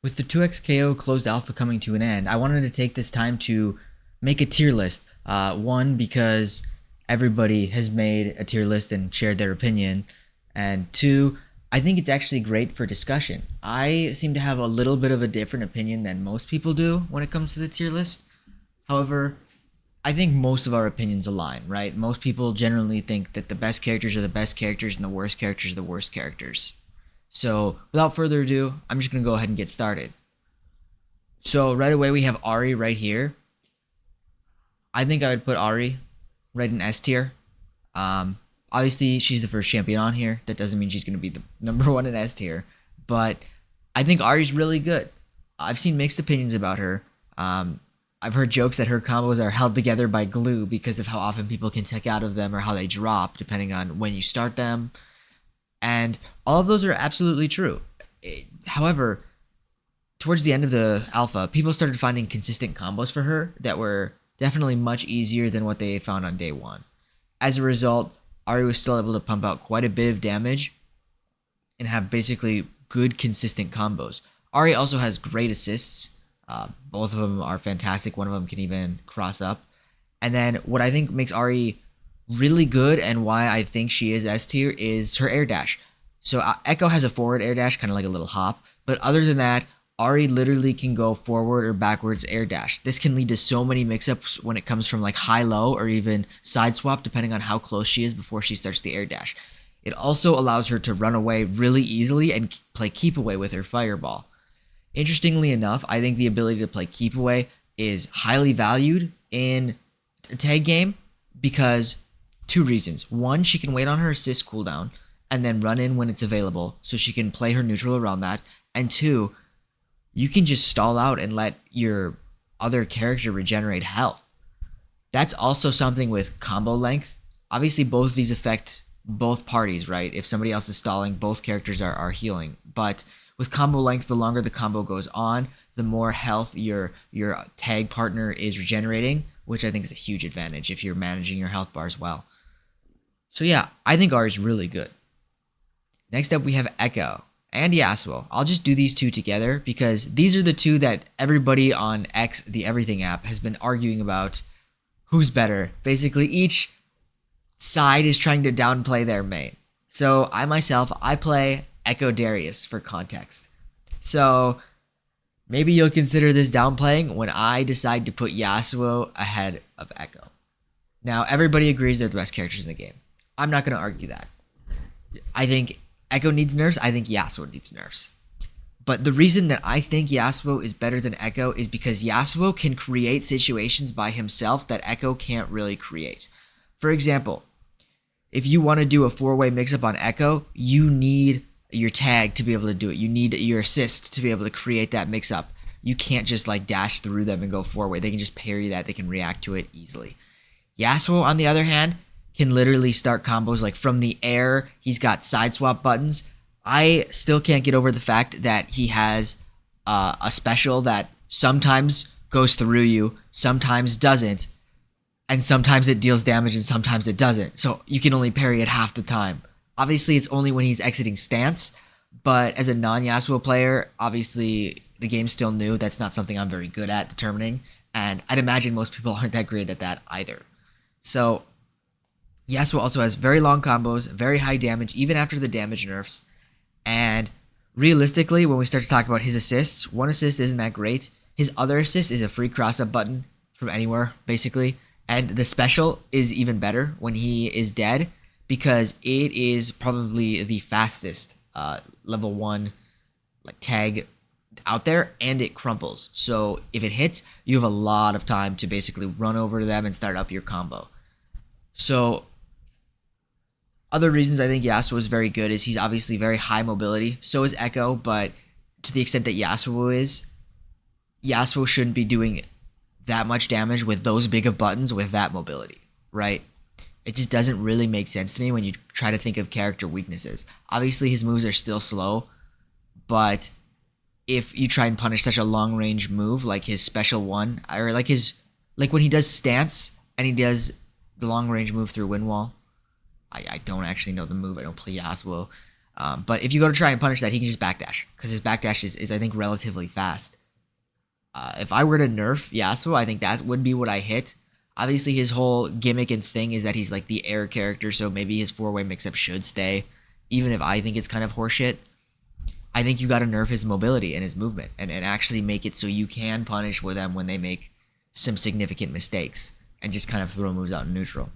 With the 2x KO closed alpha coming to an end, I wanted to take this time to make a tier list. One, because everybody has made a tier list and shared their opinion. And two, I think it's actually great for discussion. I seem to have a little bit of a different opinion than most people do when it comes to the tier list. However, I think most of our opinions align, right? Most people generally think that the best characters are the best characters and the worst characters are the worst characters. So, without further ado, I'm just going to go ahead and get started. So, right away, we have Ahri right here. I think I would put Ahri right in S tier. Obviously, she's the first champion on here. That doesn't mean she's going to be the number one in S tier. But I think Ahri's really good. I've seen mixed opinions about her. I've heard jokes that her combos are held together by glue because of how often people can tech out of them or how they drop, depending on when you start them. And all of those are absolutely true. However, towards the end of the alpha, people started finding consistent combos for her that were definitely much easier than what they found on day one. As a result, Ahri was still able to pump out quite a bit of damage and have basically good, consistent combos. Ahri also has great assists. Both of them are fantastic. One of them can even cross up. And then what I think makes Ahri really good and why I think she is S tier is her air dash. So Echo has a forward air dash, kind of like a little hop. But other than that, Ahri literally can go forward or backwards air dash. This can lead to so many mix-ups when it comes from like high-low or even side swap, depending on how close she is before she starts the air dash. It also allows her to run away really easily and play keep away with her fireball. Interestingly enough, I think the ability to play keep away is highly valued in a tag game because two reasons. One, she can wait on her assist cooldown and then run in when it's available so she can play her neutral around that. And two, you can just stall out and let your other character regenerate health. That's also something with combo length. Obviously, both of these affect both parties, right? If somebody else is stalling, both characters are healing. But with combo length, the longer the combo goes on, the more health your tag partner is regenerating, which I think is a huge advantage if you're managing your health bars well. So yeah, I think R is really good. Next up, we have Echo and Yasuo. I'll just do these two together because these are the two that everybody on X, the Everything app, has been arguing about who's better. Basically, each side is trying to downplay their main. So I play Echo Darius for context. So maybe you'll consider this downplaying when I decide to put Yasuo ahead of Echo. Now, everybody agrees they're the best characters in the game. I'm not going to argue that. I think Echo needs nerfs. I think Yasuo needs nerfs. But the reason that I think Yasuo is better than Echo is because Yasuo can create situations by himself that Echo can't really create. For example, if you want to do a 4-way mix-up on Echo, you need your tag to be able to do it. You need your assist to be able to create that mix-up. You can't just like dash through them and go 4-way. They can just parry that. They can react to it easily. Yasuo, on the other hand, can literally start combos like from the air. He's got side swap buttons. I still can't get over the fact that he has a special that sometimes goes through you, sometimes doesn't, and sometimes it deals damage and sometimes it doesn't. So you can only parry it half the time. Obviously, it's only when he's exiting stance, but as a non-Yasuo player, obviously the game's still new. That's not something I'm very good at determining, and I'd imagine most people aren't that great at that either. So Yasuo also has very long combos, very high damage, even after the damage nerfs. And realistically, when we start to talk about his assists, one assist isn't that great. His other assist is a free cross-up button from anywhere, basically. And the special is even better when he is dead because it is probably the fastest level 1 like tag out there, and it crumples. So if it hits, you have a lot of time to basically run over to them and start up your combo. So other reasons I think Yasuo is very good is he's obviously very high mobility. So is Echo, but to the extent that Yasuo is, Yasuo shouldn't be doing that much damage with those big of buttons with that mobility, right? It just doesn't really make sense to me when you try to think of character weaknesses. Obviously, his moves are still slow, but if you try and punish such a long range move like his special one, or like when he does stance and he does the long range move through wind wall, I don't actually know the move. I don't play Yasuo. But if you go to try and punish that, he can just backdash because his backdash is I think relatively fast. If I were to nerf Yasuo, I think that would be what I hit. Obviously, his whole gimmick and thing is that he's like the air character, so maybe his 4-way mix-up should stay, even if I think it's kind of horseshit. I think you got to nerf his mobility and his movement and actually make it so you can punish with them when they make some significant mistakes and just kind of throw moves out in neutral.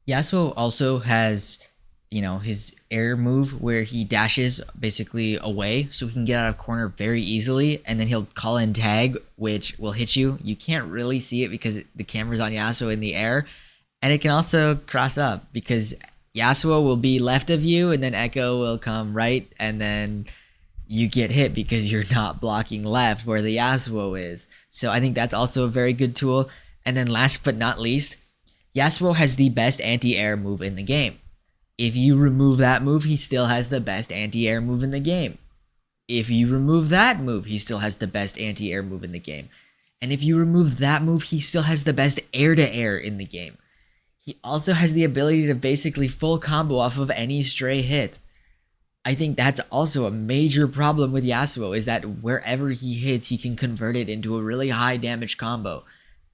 Yasuo also has, his air move where he dashes basically away so he can get out of corner very easily, and then he'll call in tag, which will hit you. You can't really see it because the camera's on Yasuo in the air, and it can also cross up because Yasuo will be left of you, and then Echo will come right, and then you get hit because you're not blocking left where the Yasuo is. So I think that's also a very good tool. And then last but not least, Yasuo has the best anti-air move in the game. If you remove that move, he still has the best anti-air move in the game. If you remove that move, he still has the best anti-air move in the game. And if you remove that move, he still has the best air-to-air in the game. He also has the ability to basically full combo off of any stray hit. I think that's also a major problem with Yasuo, is that wherever he hits, he can convert it into a really high damage combo.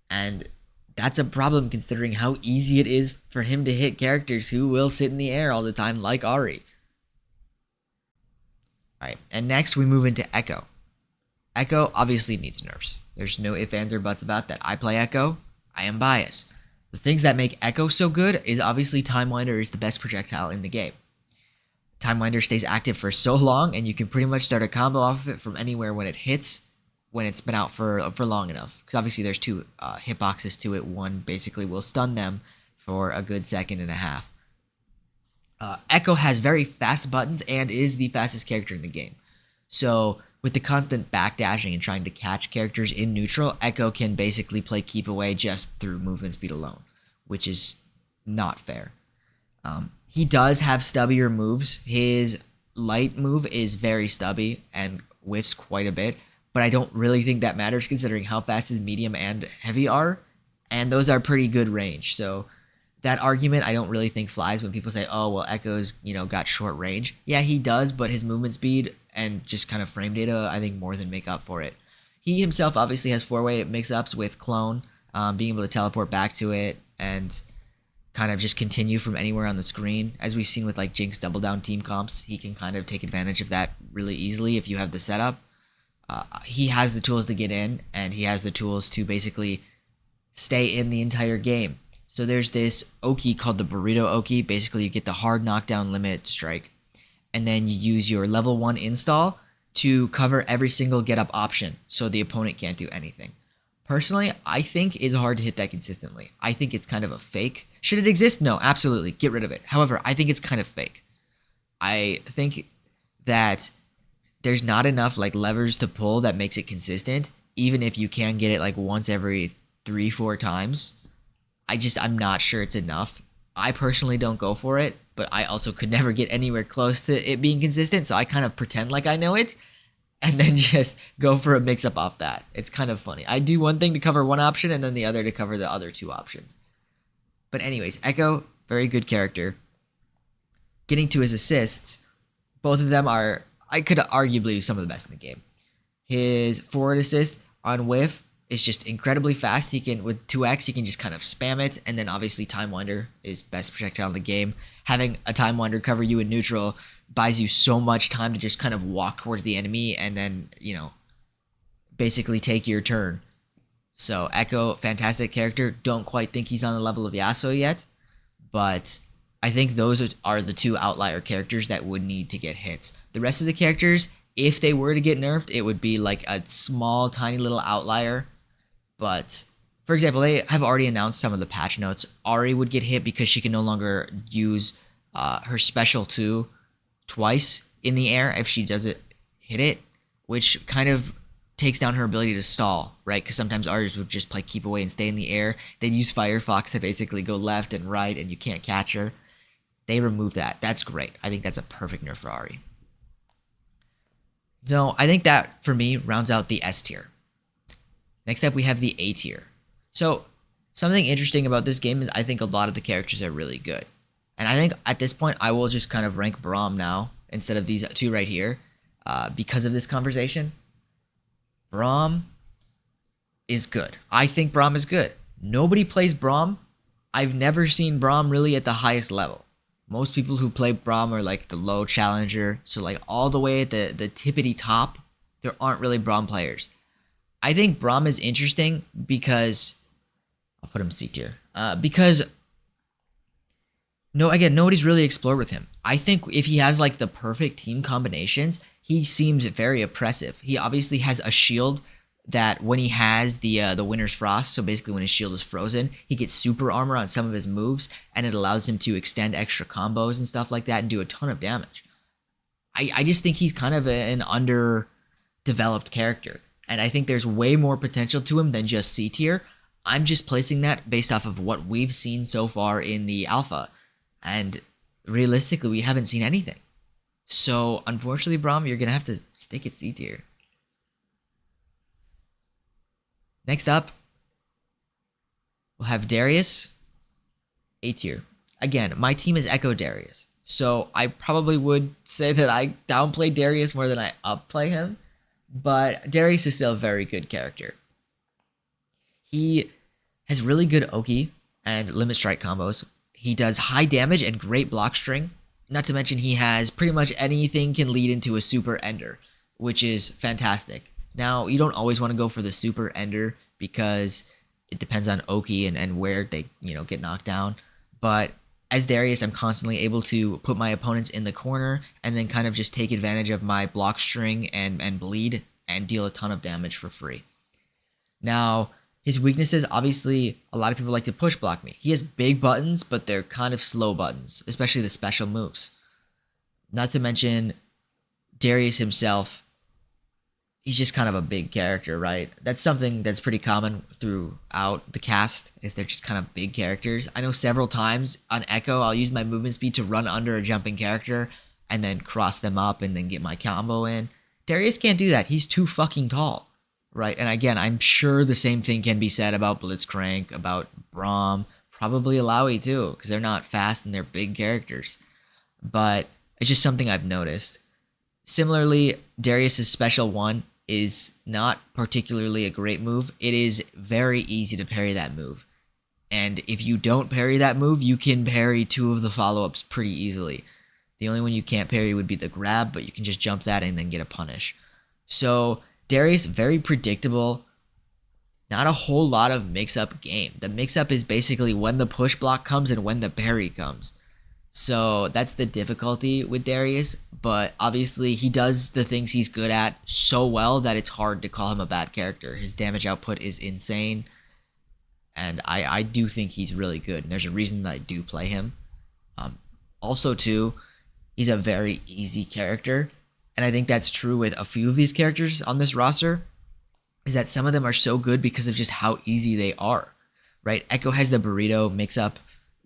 And that's a problem considering how easy it is for him to hit characters who will sit in the air all the time, like Ahri. Alright, and next we move into Echo. Echo obviously needs nerfs. There's no ifs, ands, or buts about that. I play Echo. I am biased. The things that make Echo so good is obviously Time Winder is the best projectile in the game. Time Winder stays active for so long, and you can pretty much start a combo off of it from anywhere when it hits, when it's been out for long enough. Because obviously there's two hitboxes to it. One basically will stun them for a good second and a half. Echo has very fast buttons and is the fastest character in the game. So with the constant backdashing and trying to catch characters in neutral, Echo can basically play keep away just through movement speed alone, which is not fair. He does have stubbier moves. His light move is very stubby and whiffs quite a bit, but I don't really think that matters considering how fast his medium and heavy are, and those are pretty good range. So that argument I don't really think flies when people say, oh, well, Echo's, got short range. Yeah, he does, but his movement speed and just kind of frame data, I think, more than make up for it. He himself obviously has 4-way mix-ups with Clone, being able to teleport back to it and kind of just continue from anywhere on the screen. As we've seen with like Jinx double down team comps, he can kind of take advantage of that really easily if you have the setup. He has the tools to get in, and he has the tools to basically stay in the entire game. So there's this Oki called the Burrito Oki. Basically, you get the hard knockdown limit strike, and then you use your level 1 install to cover every single get up option so the opponent can't do anything. Personally, I think it's hard to hit that consistently. I think it's kind of a fake. Should it exist? No, absolutely. Get rid of it. However, I think it's kind of fake. I think that there's not enough like levers to pull that makes it consistent, even if you can get it like once every 3-4 times. I'm not sure it's enough. I personally don't go for it, but I also could never get anywhere close to it being consistent, so I kind of pretend like I know it and then just go for a mix-up off that. It's kind of funny. I do one thing to cover one option and then the other to cover the other two options. But anyways, Echo, very good character. Getting to his assists, both of them are, I could arguably, some of the best in the game. His forward assist on whiff is just incredibly fast. He can, with 2x, he can just kind of spam it, and then obviously Time Winder is best projectile in the game. Having a Time Winder cover you in neutral buys you so much time to just kind of walk towards the enemy and then, basically take your turn. So Echo, fantastic character. Don't quite think he's on the level of Yasuo yet, but I think those are the two outlier characters that would need to get hits. The rest of the characters, if they were to get nerfed, it would be like a small, tiny little outlier. But, for example, they have already announced some of the patch notes. Ahri would get hit because she can no longer use her special 2 twice in the air if she doesn't hit it, which kind of takes down her ability to stall, right? Because sometimes Ahris would just play keep away and stay in the air. They'd use Firefox to basically go left and right, and you can't catch her. They removed that. That's great. I think that's a perfect nerf for Ahri. So I think that, for me, rounds out the S tier. Next up, we have the A tier. So something interesting about this game is I think a lot of the characters are really good. And I think at this point, I will just kind of rank Braum now instead of these two right here because of this conversation. Braum is good. I think Braum is good. Nobody plays Braum. I've never seen Braum really at the highest level. Most people who play Braum are like the low challenger. So like all the way at the tippity top, there aren't really Braum players. I think Braum is interesting because I'll put him C tier. Because nobody's really explored with him. I think if he has like the perfect team combinations, he seems very oppressive. He obviously has a shield that when he has the Winter's Frost, so basically when his shield is frozen, he gets super armor on some of his moves, and it allows him to extend extra combos and stuff like that and do a ton of damage. I just think he's kind of an underdeveloped character, and I think there's way more potential to him than just C tier. I'm just placing that based off of what we've seen so far in the alpha, and realistically, we haven't seen anything. So unfortunately, Braum, you're gonna have to stick at C tier. Next up, we'll have Darius, A tier. Again, my team is Echo Darius, so I probably would say that I downplay Darius more than I upplay him, but Darius is still a very good character. He has really good Oki and limit strike combos. He does high damage and great block string. Not to mention he has pretty much anything can lead into a super ender, which is fantastic. Now, you don't always want to go for the super ender because it depends on Oki and where they, get knocked down. But as Darius, I'm constantly able to put my opponents in the corner and then kind of just take advantage of my block string and bleed and deal a ton of damage for free. Now, his weaknesses, obviously, a lot of people like to push block me. He has big buttons, but they're kind of slow buttons, especially the special moves. Not to mention, Darius himself, he's just kind of a big character, right? That's something that's pretty common throughout the cast, is they're just kind of big characters. I know several times on Echo, I'll use my movement speed to run under a jumping character and then cross them up and then get my combo in. Darius can't do that. He's too fucking tall. Right, and again, I'm sure the same thing can be said about Blitzcrank, about Braum, probably Illaoi too, because they're not fast and they're big characters. But it's just something I've noticed. Similarly, Darius's special one is not particularly a great move. It is very easy to parry that move. And if you don't parry that move, you can parry two of the follow-ups pretty easily. The only one you can't parry would be the grab, but you can just jump that and then get a punish. So Darius, very predictable. Not a whole lot of mix-up game. The mix-up is basically when the push block comes and when the parry comes. So that's the difficulty with Darius. But obviously, he does the things he's good at so well that it's hard to call him a bad character. His damage output is insane. And I do think he's really good. And there's a reason that I do play him. Also, too, he's a very easy character. And I think that's true with a few of these characters on this roster, is that some of them are so good because of just how easy they are, right? Echo has the burrito mix-up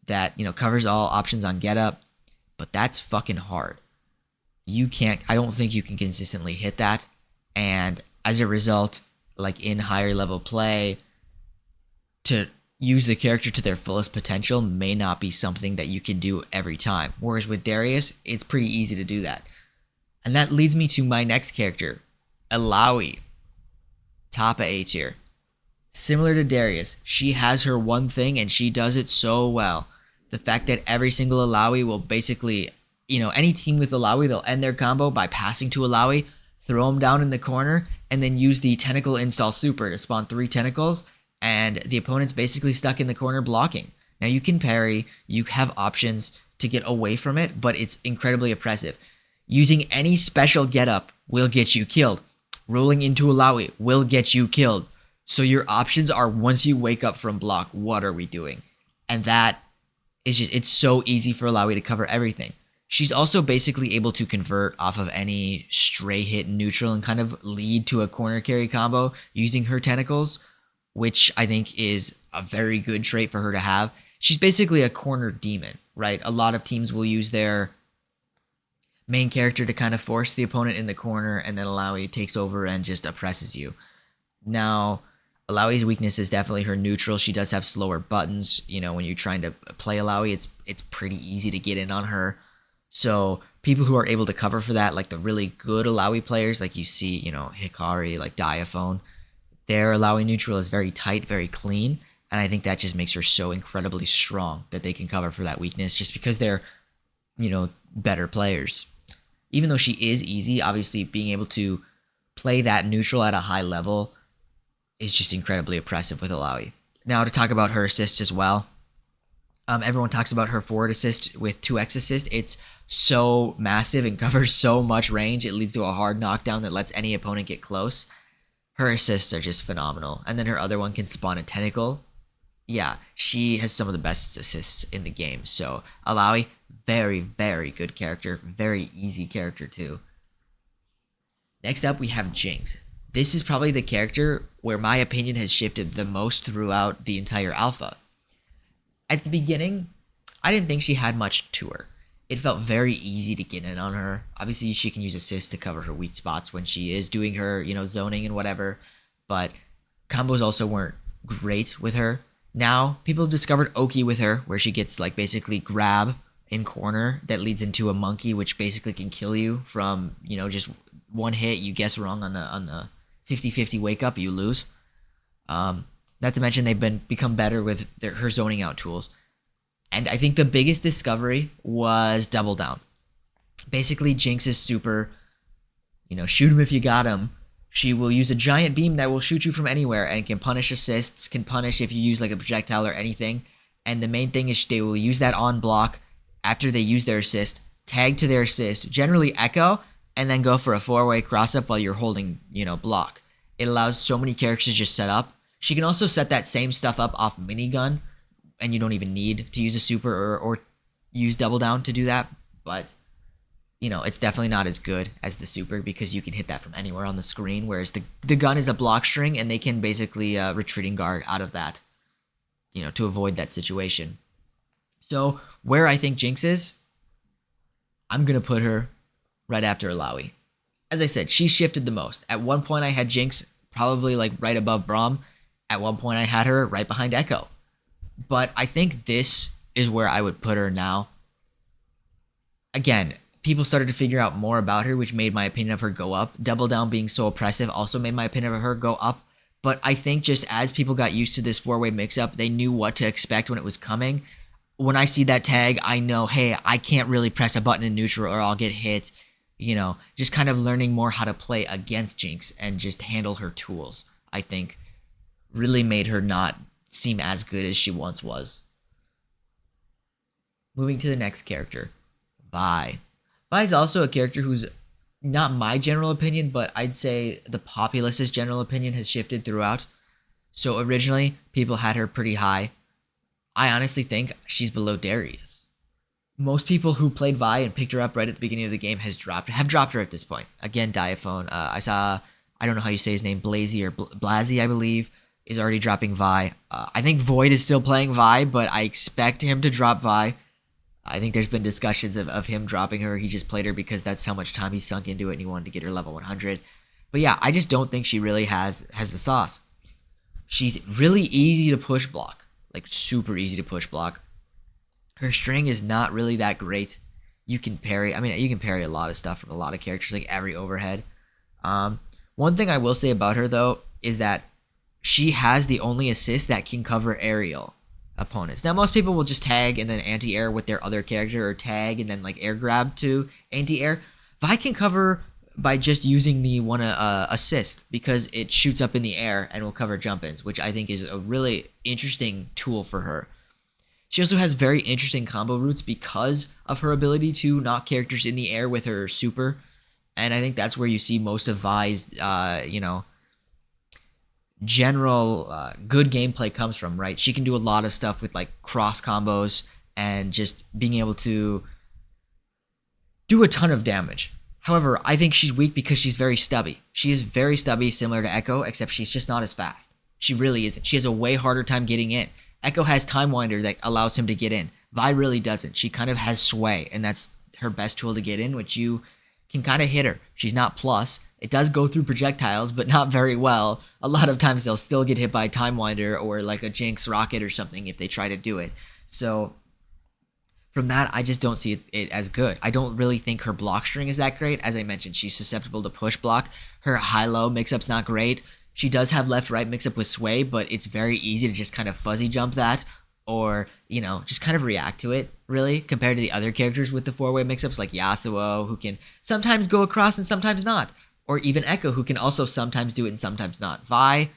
that, covers all options on get-up, but that's fucking hard. I don't think you can consistently hit that, and as a result, like in higher level play, to use the character to their fullest potential may not be something that you can do every time. Whereas with Darius, it's pretty easy to do that. And that leads me to my next character, Illaoi, top of A tier. Similar to Darius, she has her one thing and she does it so well. The fact that every single Illaoi will basically, any team with Illaoi, they'll end their combo by passing to Illaoi, throw him down in the corner, and then use the tentacle install super to spawn 3 tentacles, and the opponent's basically stuck in the corner blocking. Now you can parry, you have options to get away from it, but it's incredibly oppressive. Using any special getup will get you killed. Rolling into Illaoi will get you killed. So your options are, once you wake up from block, what are we doing? And that is just, it's so easy for Illaoi to cover everything. She's also basically able to convert off of any stray hit neutral and kind of lead to a corner carry combo using her tentacles, which I think is a very good trait for her to have. She's basically a corner demon, right? A lot of teams will use their main character to kind of force the opponent in the corner, and then Illaoi takes over and just oppresses you. Now, Alawi's weakness is definitely her neutral. She does have slower buttons. You know, when you're trying to play Alawi, it's pretty easy to get in on her. So people who are able to cover for that, like the really good Alawi players, like you see, you know, Hikari, like Diaphone, their Alawi neutral is very tight, very clean. And I think that just makes her so incredibly strong that they can cover for that weakness just because they're, you know, better players. Even though she is easy, obviously being able to play that neutral at a high level is just incredibly oppressive with Alawi. Now to talk about her assists as well. Everyone talks about her forward assist with 2x assist. It's so massive and covers so much range. It leads to a hard knockdown that lets any opponent get close. Her assists are just phenomenal. And then her other one can spawn a tentacle. Yeah, she has some of the best assists in the game. So Alawi, very, very good character. Very easy character too. Next up, we have Jinx. This is probably the character where my opinion has shifted the most throughout the entire alpha. At the beginning, I didn't think she had much to her. It felt very easy to get in on her. Obviously, she can use assists to cover her weak spots when she is doing her, you know, zoning and whatever. But combos also weren't great with her. Now, people have discovered Oki with her, where she gets, like, basically grab in corner that leads into a monkey, which basically can kill you from, you know, just one hit. You guess wrong on the 50-50 wake up, you lose. Not to mention they've become better with her zoning out tools. And I think the biggest discovery was Double Down. Basically, Jinx's super, you know, shoot him if you got him. She will use a giant beam that will shoot you from anywhere and can punish assists, can punish if you use like a projectile or anything. And the main thing is they will use that on block after they use their assist, tag to their assist, generally echo, and then go for a 4-way cross up while you're holding, you know, block. It allows so many characters to just set up. She can also set that same stuff up off minigun, and you don't even need to use a super or use Double Down to do that. But, you know, it's definitely not as good as the super because you can hit that from anywhere on the screen, whereas the gun is a block string, and they can basically retreating guard out of that, you know, to avoid that situation. So where I think Jinx is, I'm going to put her right after Alawi. As I said, she shifted the most. At one point, I had Jinx probably like right above Braum. At one point, I had her right behind Echo. But I think this is where I would put her now. Again, people started to figure out more about her, which made my opinion of her go up. Double Down being so oppressive also made my opinion of her go up. But I think just as people got used to this 4-way mix-up, they knew what to expect when it was coming. When I see that tag, I know, hey, I can't really press a button in neutral or I'll get hit. You know, just kind of learning more how to play against Jinx and just handle her tools, I think, really made her not seem as good as she once was. Moving to the next character, Vi. Vi is also a character who's not my general opinion, but I'd say the populace's general opinion has shifted throughout. So originally, people had her pretty high. I honestly think she's below Darius. Most people who played Vi and picked her up right at the beginning of the game have dropped her at this point. Again, Diaphone. I saw, I don't know how you say his name, Blazy or Blazy, I believe, is already dropping Vi. I think Void is still playing Vi, but I expect him to drop Vi. I think there's been discussions of him dropping her. He just played her because that's how much time he sunk into it and he wanted to get her level 100. But yeah, I just don't think she really has the sauce. She's really easy to push block. Like super easy to push block. Her string is not really that great. You can parry. I mean, you can parry a lot of stuff from a lot of characters, like every overhead. One thing I will say about her, though, is that she has the only assist that can cover aerial opponents. Now, most people will just tag and then anti-air with their other character, or tag and then like air grab to anti-air. Vi can cover by just using the one assist because it shoots up in the air and will cover jump-ins, which I think is a really interesting tool for her. She also has very interesting combo routes because of her ability to knock characters in the air with her super. And I think that's where you see most of Vi's, general good gameplay comes from, right? She can do a lot of stuff with like cross combos and just being able to do a ton of damage. However, I think she's weak because she's very stubby. She is very stubby, similar to Echo, except she's just not as fast. She really isn't. She has a way harder time getting in. Echo has Time Winder that allows him to get in. Vi really doesn't. She kind of has sway, and that's her best tool to get in, which you can kind of hit her. She's not plus, It does go through projectiles, but not very well. A lot of times they'll still get hit by a Time Winder or like a Jinx rocket or something if they try to do it. So from that, I just don't see it as good. I don't really think her block string is that great. As I mentioned, she's susceptible to push block. Her high-low mix-up's not great. She does have left-right mix-up with sway, but it's very easy to just kind of fuzzy jump that or, just kind of react to it, really, compared to the other characters with the four-way mix-ups like Yasuo, who can sometimes go across and sometimes not. Or even Echo, who can also sometimes do it and sometimes not. Vi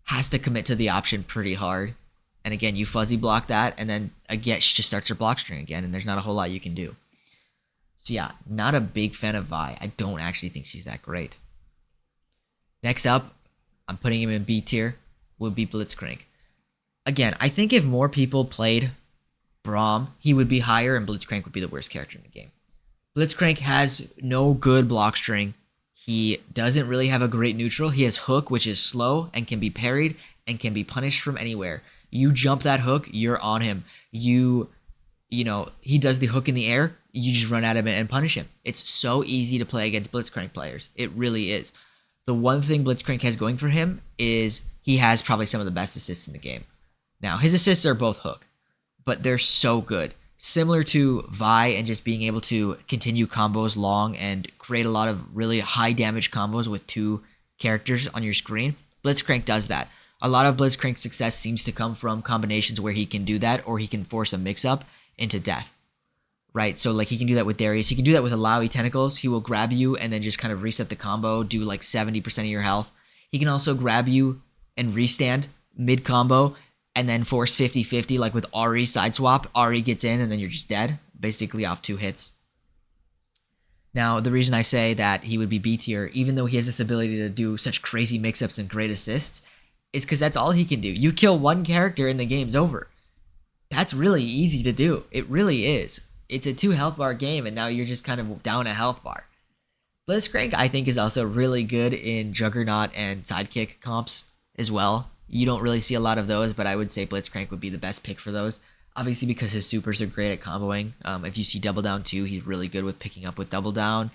has to commit to the option pretty hard. And again, you fuzzy block that, and then again, she just starts her block string again, and there's not a whole lot you can do. So yeah, not a big fan of Vi. I don't actually think she's that great. Next up, I'm putting him in B tier, would be Blitzcrank. Again, I think if more people played Braum, he would be higher, and Blitzcrank would be the worst character in the game. Blitzcrank has no good block string. He doesn't really have a great neutral. He has hook, which is slow and can be parried and can be punished from anywhere. You jump that hook, you're on him. He does the hook in the air, you just run at him and punish him. It's so easy to play against Blitzcrank players. It really is. The one thing Blitzcrank has going for him is he has probably some of the best assists in the game. Now, his assists are both hook, but they're so good. Similar to Vi and just being able to continue combos long and create a lot of really high damage combos with two characters on your screen, Blitzcrank does that. A lot of Blitzcrank's success seems to come from combinations where he can do that or he can force a mix-up into death, right? So like he can do that with Darius. He can do that with Alawi Tentacles. He will grab you and then just kind of reset the combo, do like 70% of your health. He can also grab you and restand mid-combo and then force 50-50 like with Ahri side swap. Ahri gets in and then you're just dead, basically off 2 hits. Now, the reason I say that he would be B tier, even though he has this ability to do such crazy mix-ups and great assists, is because that's all he can do. You kill one character and the game's over. That's really easy to do. It really is. It's a 2 health bar game and now you're just kind of down a health bar. Blitzcrank, I think, is also really good in Juggernaut and Sidekick comps as well. You don't really see a lot of those, but I would say Blitzcrank would be the best pick for those. Obviously because his supers are great at comboing. If you see Double Down 2, he's really good with picking up with Double Down.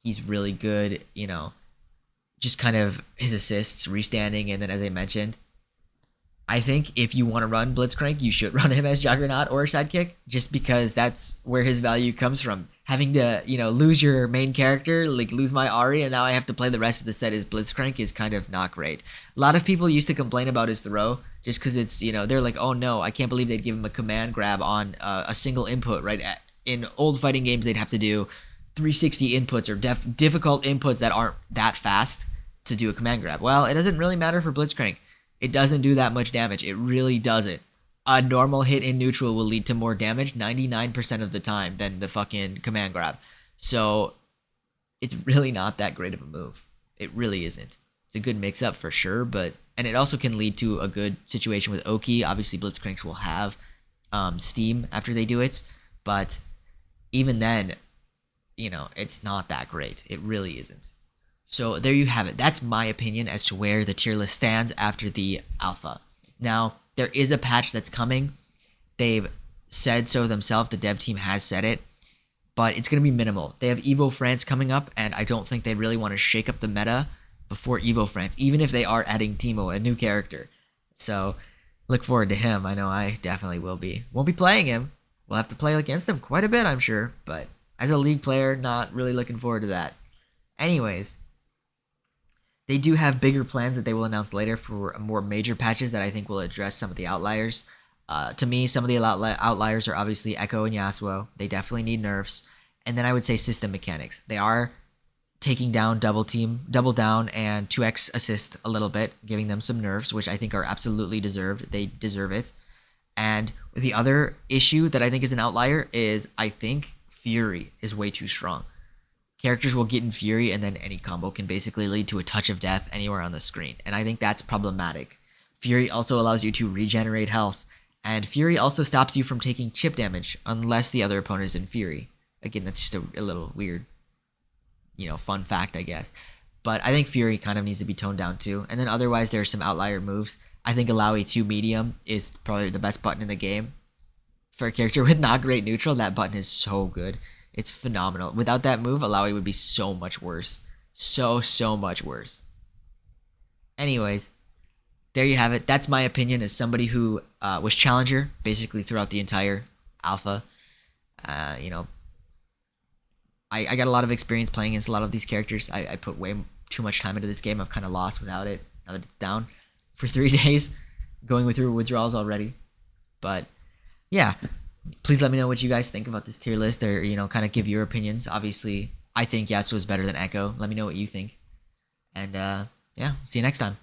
He's really good, just kind of his assists, restanding, and then as I mentioned, I think if you want to run Blitzcrank, you should run him as Juggernaut or Sidekick, just because that's where his value comes from. Having to, lose your main character, like lose my Ahri, and now I have to play the rest of the set as Blitzcrank is kind of not great. A lot of people used to complain about his throw, just because it's, they're like, oh no, I can't believe they'd give him a command grab on a single input, right? In old fighting games, they'd have to do 360 inputs or difficult inputs that aren't that fast to do a command grab. Well, it doesn't really matter for Blitzcrank. It doesn't do that much damage. It really doesn't. A normal hit in neutral will lead to more damage 99% of the time than the fucking command grab. So it's really not that great of a move. It really isn't. It's a good mix-up for sure, and it also can lead to a good situation with Oki. Obviously, Blitzcranks will have steam after they do it, but even then, it's not that great. It really isn't. So there you have it. That's my opinion as to where the tier list stands after the alpha. Now, there is a patch that's coming. They've said so themselves. The dev team has said it. But it's going to be minimal. They have Evo France coming up, and I don't think they really want to shake up the meta before Evo France, even if they are adding Teemo, a new character. So look forward to him. I know I definitely will be. Won't be playing him. We'll have to play against him quite a bit, I'm sure. But as a League player, not really looking forward to that. Anyways, they do have bigger plans that they will announce later for more major patches that I think will address some of the outliers. To me, some of the outliers are obviously Echo and Yasuo. They definitely need nerfs. And then I would say system mechanics. They are taking down double down, and 2x assist a little bit, giving them some nerfs, which I think are absolutely deserved. They deserve it. And the other issue that I think is an outlier is I think Fury is way too strong. Characters will get in Fury, and then any combo can basically lead to a touch of death anywhere on the screen. And I think that's problematic. Fury also allows you to regenerate health. And Fury also stops you from taking chip damage, unless the other opponent is in Fury. Again, that's just a little weird, fun fact, I guess. But I think Fury kind of needs to be toned down too. And then otherwise, there are some outlier moves. I think Alawi 2 medium is probably the best button in the game. For a character with not great neutral, that button is so good. It's phenomenal. Without that move, Alawi would be so much worse. so much worse. Anyways, there you have it. That's my opinion as somebody who was challenger basically throughout the entire alpha. You know, I got a lot of experience playing against a lot of these characters. I put way too much time into this game. I've kind of lost without it now that it's down for 3 days, going through withdrawals already. But yeah, please let me know what you guys think about this tier list, or kind of give your opinions. Obviously, I think Yasuo is better than Echo. Let me know what you think, and yeah, see you next time.